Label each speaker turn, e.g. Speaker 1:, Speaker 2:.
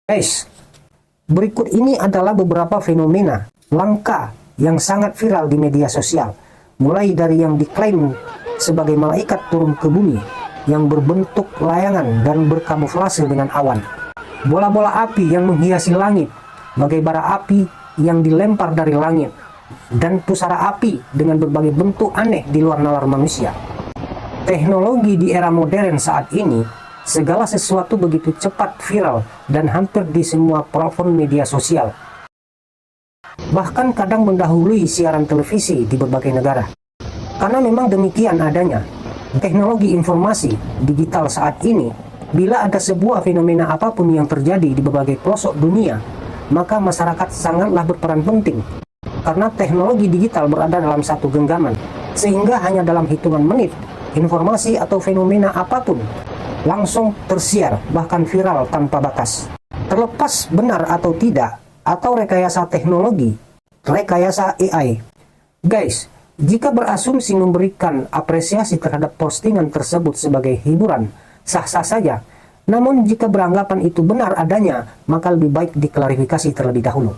Speaker 1: Guys, berikut ini adalah beberapa fenomena langka yang sangat viral di media sosial. Mulai dari yang diklaim sebagai malaikat turun ke bumi yang berbentuk layangan dan berkamuflase dengan awan. Bola-bola api yang menghiasi langit bagai bara api yang dilempar dari langit. Dan pusara api dengan berbagai bentuk aneh di luar nalar manusia. Teknologi di era modern saat ini, segala sesuatu begitu cepat viral dan hampir di semua platform media sosial. Bahkan kadang mendahului siaran televisi di berbagai negara. Karena memang demikian adanya teknologi informasi digital saat ini, bila ada sebuah fenomena apapun yang terjadi di berbagai pelosok dunia, maka masyarakat sangatlah berperan penting. Karena teknologi digital berada dalam satu genggaman, sehingga hanya dalam hitungan menit, informasi atau fenomena apapun langsung tersiar, bahkan viral tanpa batas. Terlepas benar atau tidak, atau rekayasa teknologi, rekayasa AI. Guys, jika berasumsi memberikan apresiasi terhadap postingan tersebut sebagai hiburan, sah-sah saja. Namun jika beranggapan itu benar adanya, maka lebih baik diklarifikasi terlebih dahulu.